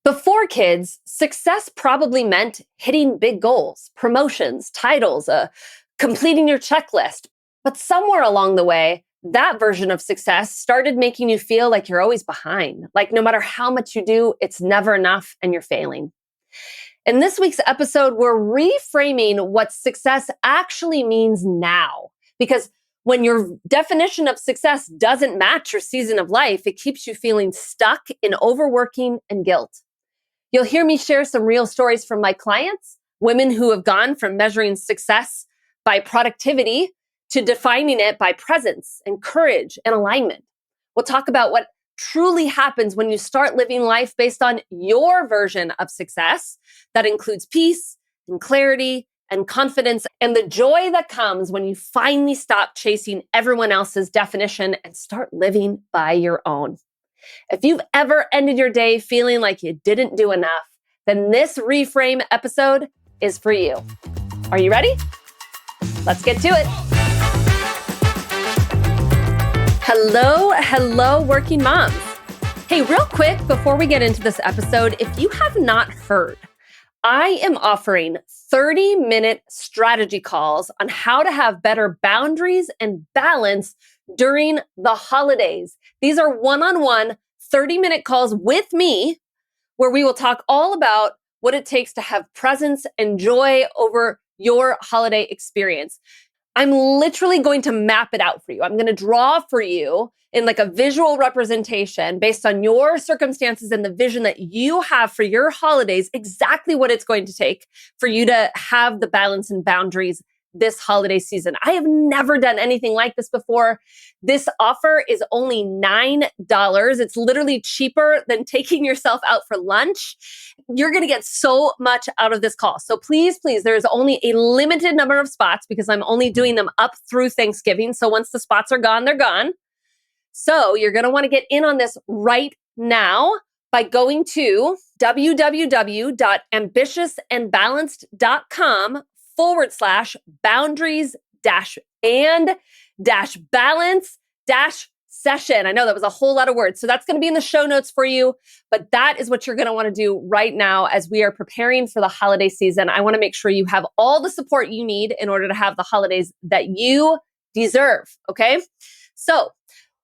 Before kids, success probably meant hitting big goals, promotions, titles, completing your checklist. But somewhere along the way, that version of success started making you feel like you're always behind. Like no matter how much you do, it's never enough and you're failing. In this week's episode, we're reframing what success actually means now. Because when your definition of success doesn't match your season of life, it keeps you feeling stuck in overworking and guilt. You'll hear me share some real stories from my clients, women who have gone from measuring success by productivity to defining it by presence and courage and alignment. We'll talk about what truly happens when you start living life based on your version of success. That includes peace and clarity and confidence and the joy that comes when you finally stop chasing everyone else's definition and start living by your own. If you've ever ended your day feeling like you didn't do enough, then this Reframe episode is for you. Are you ready? Let's get to it. Hello, working moms. Hey, real quick, before we get into this episode, if you have not heard, I am offering 30-minute strategy calls on how to have better boundaries and balance during the holidays. These are one-on-one 30-minute calls with me where we will talk all about what it takes to have presence and joy over your holiday experience. I'm literally going to map it out for you. I'm going to draw for you in like a visual representation based on your circumstances and the vision that you have for your holidays, exactly what it's going to take for you to have the balance and boundaries this holiday season. I have never done anything like this before. This offer is only $9. It's literally cheaper than taking yourself out for lunch. You're going to get so much out of this call. So please, there is only a limited number of spots because I'm only doing them up through Thanksgiving. So once the spots are gone, they're gone. So you're going to want to get in on this right now by going to www.ambitiousandbalanced.com/boundaries and balance session. I know that was a whole lot of words. So that's going to be in the show notes for you. But that is what you're going to want to do right now as we are preparing for the holiday season. I want to make sure you have all the support you need in order to have the holidays that you deserve. Okay. So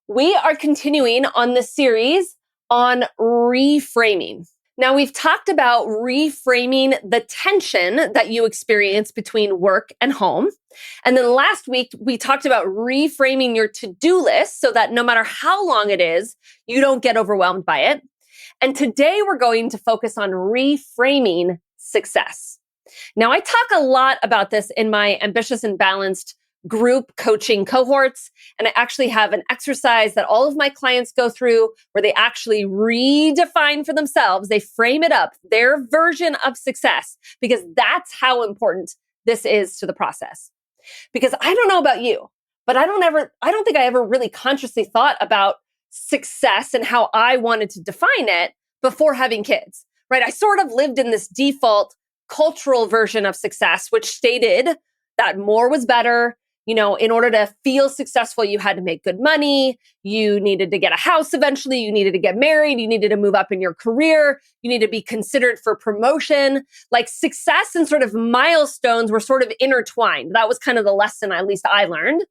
we are continuing on this series on reframing. Now, we've talked about reframing the tension that you experience between work and home. And then last week, we talked about reframing your to-do list so that no matter how long it is, you don't get overwhelmed by it. And today, we're going to focus on reframing success. Now, I talk a lot about this in my Ambitious and Balanced group coaching cohorts. And I actually have an exercise that all of my clients go through where they actually redefine for themselves. They frame it up, their version of success, because that's how important this is to the process. Because I don't know about you, but I don't think I ever really consciously thought about success and how I wanted to define it before having kids, right? I sort of lived in this default cultural version of success, which stated that more was better. You know, in order to feel successful, you had to make good money. You needed to get a house eventually. You needed to get married. You needed to move up in your career. You need to be considered for promotion. Like success and sort of milestones were sort of intertwined. That was kind of the lesson, at least I learned.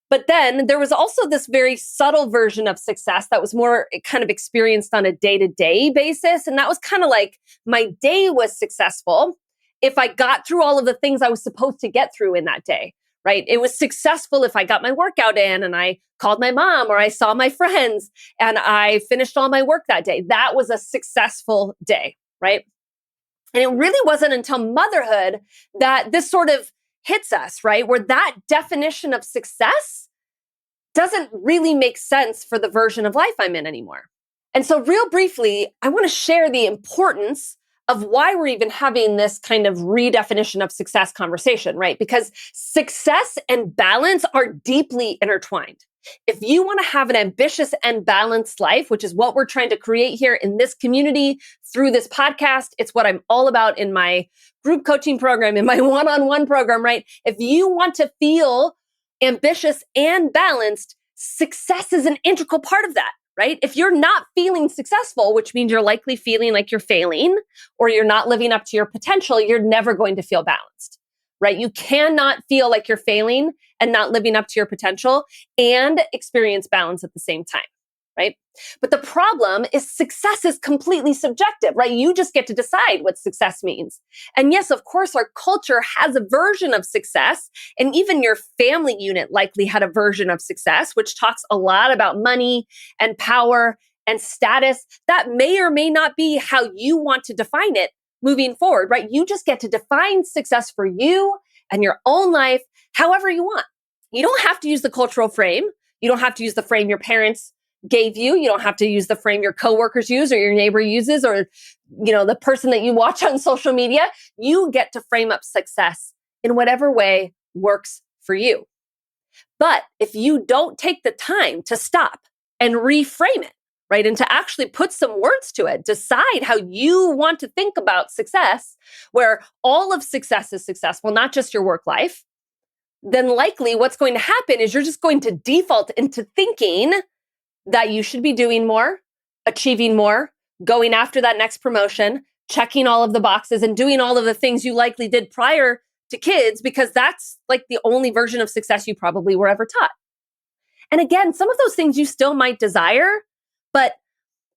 But then there was also this very subtle version of success that was more kind of experienced on a day-to-day basis. And that was kind of like my day was successful if I got through all of the things I was supposed to get through in that day. Right? It was successful if I got my workout in and I called my mom or I saw my friends and I finished all my work that day. That was a successful day, right? And it really wasn't until motherhood that this sort of hits us, right? Where that definition of success doesn't really make sense for the version of life I'm in anymore. And so real briefly, I want to share the importance of why we're even having this kind of redefinition of success conversation, right? Because success and balance are deeply intertwined. If you want to have an ambitious and balanced life, which is what we're trying to create here in this community through this podcast, it's what I'm all about in my group coaching program, in my one-on-one program, right? If you want to feel ambitious and balanced, success is an integral part of that. right? If you're not feeling successful, which means you're likely feeling like you're failing or you're not living up to your potential, you're never going to feel balanced, right? You cannot feel like you're failing and not living up to your potential and experience balance at the same time, right? But the problem is success is completely subjective, right? You just get to decide what success means. And yes, of course, our culture has a version of success, and even your family unit likely had a version of success, which talks a lot about money and power and status. That may or may not be how you want to define it moving forward, right? You just get to define success for you and your own life however you want. You don't have to use the cultural frame. You don't have to use the frame your parents gave you. You don't have to use the frame your coworkers use or your neighbor uses or, the person that you watch on social media. You get to frame up success in whatever way works for you. But if you don't take the time to stop and reframe it, right, and to actually put some words to it, decide how you want to think about success, where all of success is successful, not just your work life, then likely what's going to happen is you're just going to default into thinking that you should be doing more, achieving more, going after that next promotion, checking all of the boxes and doing all of the things you likely did prior to kids, because that's like the only version of success you probably were ever taught. And again, some of those things you still might desire, but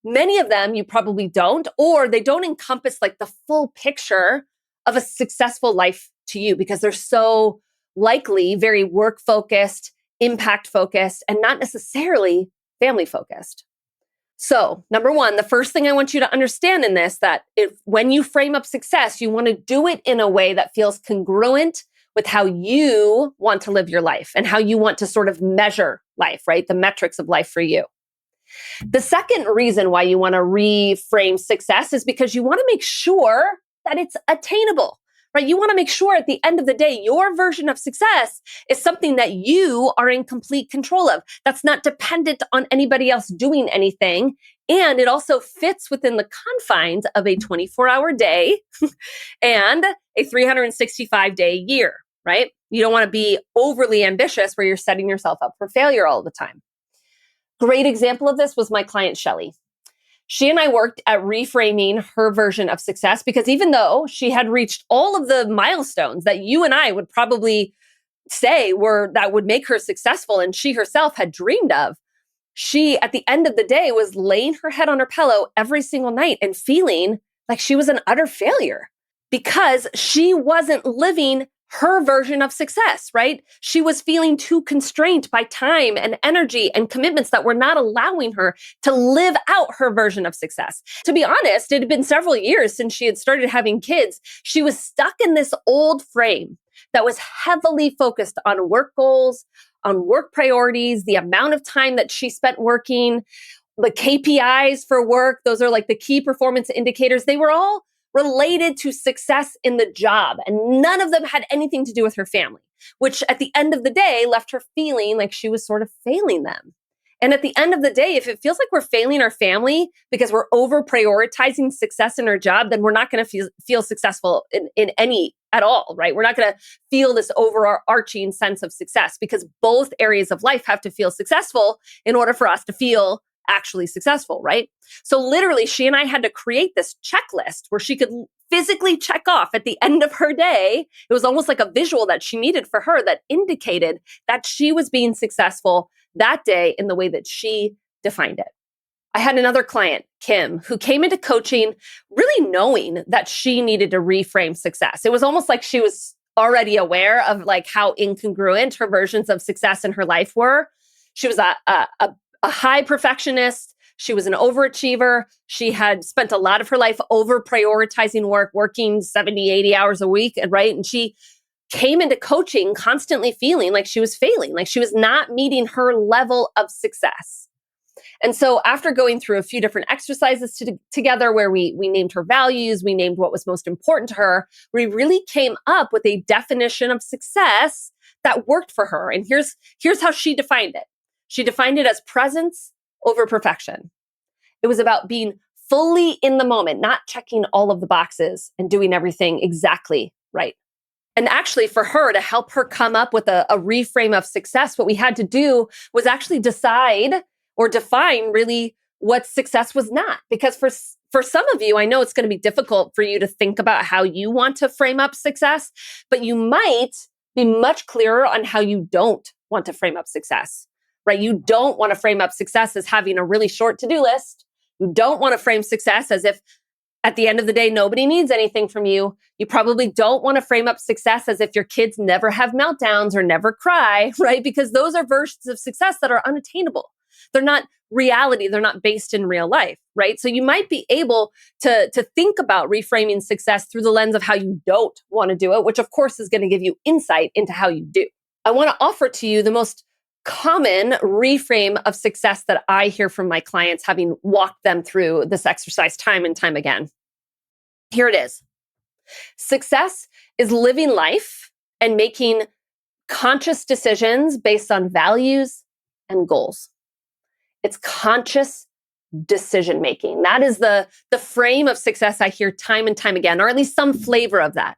many of them you probably don't, or they don't encompass like the full picture of a successful life to you because they're so likely very work focused, impact focused, and not necessarily family focused. So, number one, the first thing I want you to understand in this, that when you frame up success, you want to do it in a way that feels congruent with how you want to live your life and how you want to sort of measure life, right? The metrics of life for you. The second reason why you want to reframe success is because you want to make sure that it's attainable, right? You want to make sure at the end of the day, your version of success is something that you are in complete control of. That's not dependent on anybody else doing anything. And it also fits within the confines of a 24-hour day and a 365-day year, right? You don't want to be overly ambitious where you're setting yourself up for failure all the time. Great example of this was my client, Shelly. She and I worked at reframing her version of success because even though she had reached all of the milestones that you and I would probably say that would make her successful and she herself had dreamed of, she, at the end of the day, was laying her head on her pillow every single night and feeling like she was an utter failure because she wasn't living her version of success, right? She was feeling too constrained by time and energy and commitments that were not allowing her to live out her version of success. To be honest, it had been several years since she had started having kids. She was stuck in this old frame that was heavily focused on work goals, on work priorities, the amount of time that she spent working, the KPIs for work. Those are like the key performance indicators. They were all related to success in the job. And none of them had anything to do with her family, which at the end of the day left her feeling like she was sort of failing them. And at the end of the day, if it feels like we're failing our family because we're over prioritizing success in our job, then we're not going to feel successful in any at all, right? We're not going to feel this overarching sense of success because both areas of life have to feel successful in order for us to feel actually successful, right? So literally, she and I had to create this checklist where she could physically check off at the end of her day. It was almost like a visual that she needed for her that indicated that she was being successful that day in the way that she defined it. I had another client, Kim, who came into coaching really knowing that she needed to reframe success. It was almost like she was already aware of like how incongruent her versions of success in her life were. She was a high perfectionist. She was an overachiever. She had spent a lot of her life over prioritizing work, working 70, 80 hours a week, right? And she came into coaching constantly feeling like she was failing, like she was not meeting her level of success. And so after going through a few different exercises together where we named her values, we named what was most important to her, we really came up with a definition of success that worked for her. And here's how she defined it. She defined it as presence over perfection. It was about being fully in the moment, not checking all of the boxes and doing everything exactly right. And actually for her to help her come up with a reframe of success, what we had to do was actually decide or define really what success was not. Because for some of you, I know it's going to be difficult for you to think about how you want to frame up success, but you might be much clearer on how you don't want to frame up success, right? You don't want to frame up success as having a really short to-do list. You don't want to frame success as if at the end of the day, nobody needs anything from you. You probably don't want to frame up success as if your kids never have meltdowns or never cry, right? Because those are versions of success that are unattainable. They're not reality. They're not based in real life, right? So you might be able to think about reframing success through the lens of how you don't want to do it, which of course is going to give you insight into how you do. I want to offer to you the most common reframe of success that I hear from my clients, having walked them through this exercise time and time again. Here it is. Success is living life and making conscious decisions based on values and goals. It's conscious decision making. That is the frame of success I hear time and time again, or at least some flavor of that.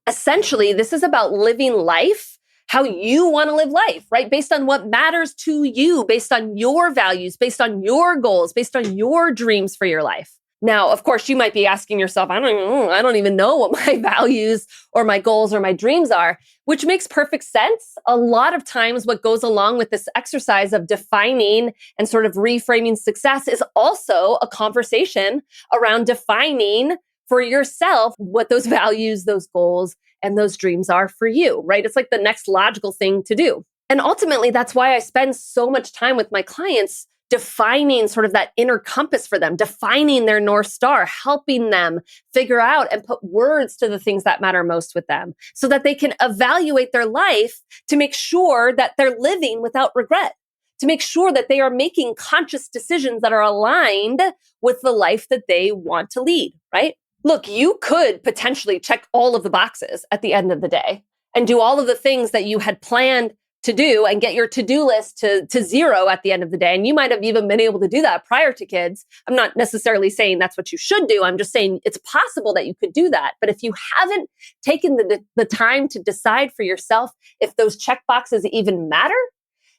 Essentially, this is about living life how you want to live life, right? Based on what matters to you, based on your values, based on your goals, based on your dreams for your life. Now, of course, you might be asking yourself, I don't even know what my values or my goals or my dreams are, which makes perfect sense. A lot of times what goes along with this exercise of defining and sort of reframing success is also a conversation around defining for yourself what those values, those goals, and those dreams are for you, right? It's like the next logical thing to do. And ultimately, that's why I spend so much time with my clients defining sort of that inner compass for them, defining their North Star, helping them figure out and put words to the things that matter most with them so that they can evaluate their life to make sure that they're living without regret, to make sure that they are making conscious decisions that are aligned with the life that they want to lead, right? Look, you could potentially check all of the boxes at the end of the day and do all of the things that you had planned to do and get your to-do list to zero at the end of the day. And you might have even been able to do that prior to kids. I'm not necessarily saying that's what you should do. I'm just saying it's possible that you could do that. But if you haven't taken the time to decide for yourself if those check boxes even matter,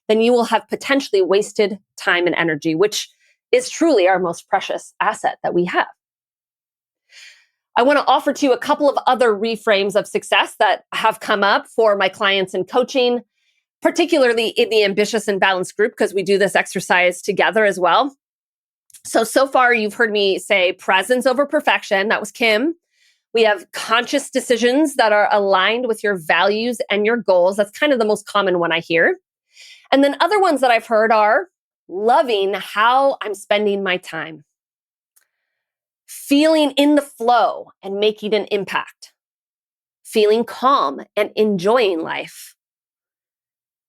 then you will have potentially wasted time and energy, which is truly our most precious asset that we have. I want to offer to you a couple of other reframes of success that have come up for my clients in coaching, particularly in the ambitious and balanced group, because we do this exercise together as well. So far you've heard me say presence over perfection. That was Kim. We have conscious decisions that are aligned with your values and your goals. That's kind of the most common one I hear. And then other ones that I've heard are loving how I'm spending my time, feeling in the flow and making an impact, feeling calm and enjoying life.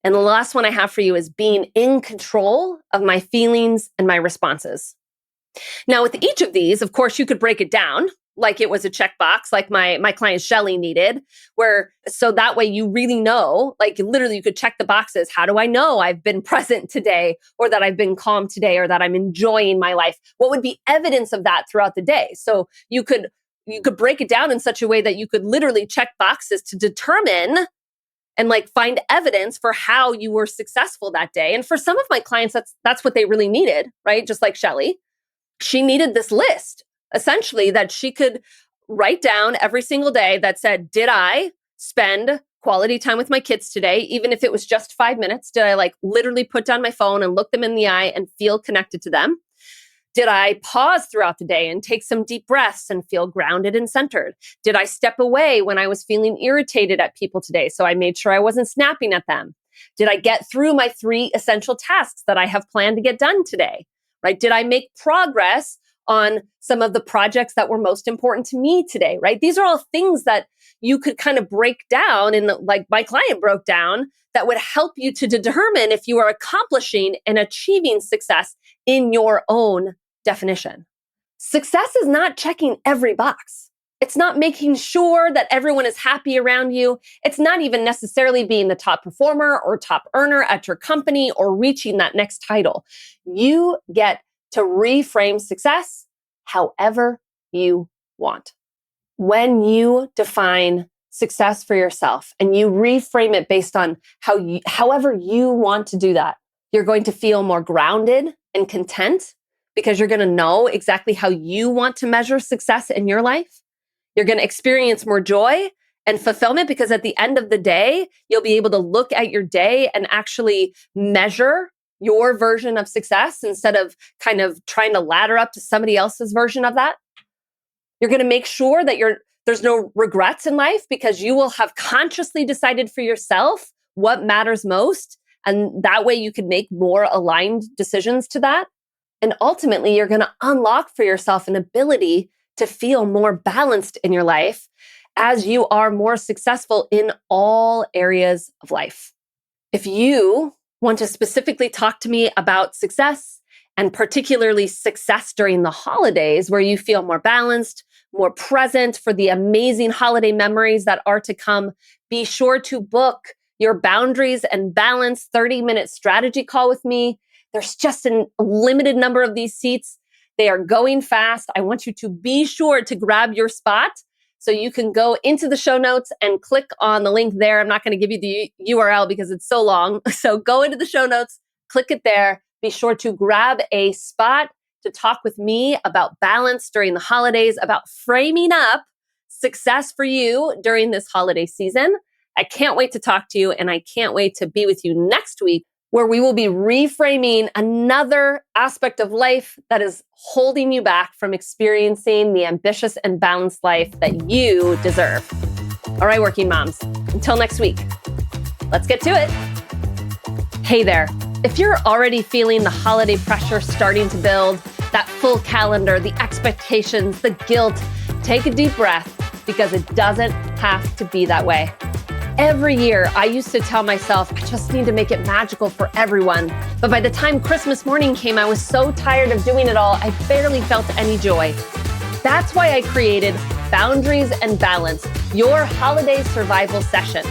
And the last one I have for you is being in control of my feelings and my responses. Now, with each of these, of course, you could break it down like it was a checkbox, like my client Shelly needed, so that way you really know, like literally you could check the boxes. How do I know I've been present today, or that I've been calm today, or that I'm enjoying my life? What would be evidence of that throughout the day? So you could break it down in such a way that you could literally check boxes to determine and like find evidence for how you were successful that day. And for some of my clients, that's what they really needed, right? Just like Shelly, she needed this list essentially that she could write down every single day that said, did I spend quality time with my kids today? Even if it was just 5 minutes, did I like literally put down my phone and look them in the eye and feel connected to them? Did I pause throughout the day and take some deep breaths and feel grounded and centered? Did I step away when I was feeling irritated at people today, so I made sure I wasn't snapping at them? Did I get through my 3 essential tasks that I have planned to get done today? Right? Did I make progress on some of the projects that were most important to me today, right? These are all things that you could kind of break down, and like my client broke down, that would help you to determine if you are accomplishing and achieving success in your own definition. Success is not checking every box. It's not making sure that everyone is happy around you. It's not even necessarily being the top performer or top earner at your company or reaching that next title. You get to reframe success however you want. When you define success for yourself and you reframe it based on however you want to do that, you're going to feel more grounded and content because you're going to know exactly how you want to measure success in your life. You're going to experience more joy and fulfillment because at the end of the day, you'll be able to look at your day and actually measure your version of success instead of kind of trying to ladder up to somebody else's version of that. You're going to make sure that there's no regrets in life because you will have consciously decided for yourself what matters most. And that way you can make more aligned decisions to that. And ultimately, you're going to unlock for yourself an ability to feel more balanced in your life as you are more successful in all areas of life. If you want to specifically talk to me about success, and particularly success during the holidays, where you feel more balanced, more present for the amazing holiday memories that are to come, be sure to book your Boundaries and Balance 30-minute strategy call with me. There's just a limited number of these seats. They are going fast. I want you to be sure to grab your spot so you can go into the show notes and click on the link there. I'm not going to give you the URL because it's so long. So go into the show notes, click it there. Be sure to grab a spot to talk with me about balance during the holidays, about framing up success for you during this holiday season. I can't wait to talk to you, and I can't wait to be with you next week, where we will be reframing another aspect of life that is holding you back from experiencing the ambitious and balanced life that you deserve. All right, working moms, until next week, let's get to it. Hey there. If you're already feeling the holiday pressure starting to build, that full calendar, the expectations, the guilt, take a deep breath because it doesn't have to be that way. Every year, I used to tell myself, I just need to make it magical for everyone. But by the time Christmas morning came, I was so tired of doing it all, I barely felt any joy. That's why I created Boundaries and Balance, your holiday survival session.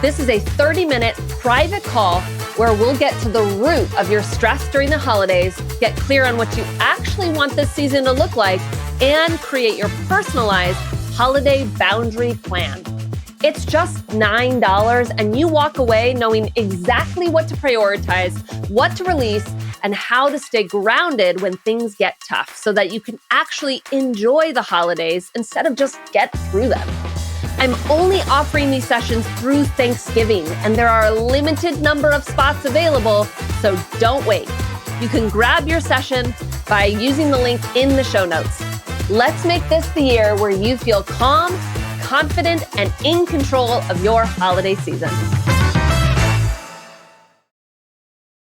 This is a 30-minute private call where we'll get to the root of your stress during the holidays, get clear on what you actually want this season to look like, and create your personalized holiday boundary plan. It's just $9 and you walk away knowing exactly what to prioritize, what to release, and how to stay grounded when things get tough so that you can actually enjoy the holidays instead of just get through them. I'm only offering these sessions through Thanksgiving, and there are a limited number of spots available, so don't wait. You can grab your session by using the link in the show notes. Let's make this the year where you feel calm, confident, and in control of your holiday season.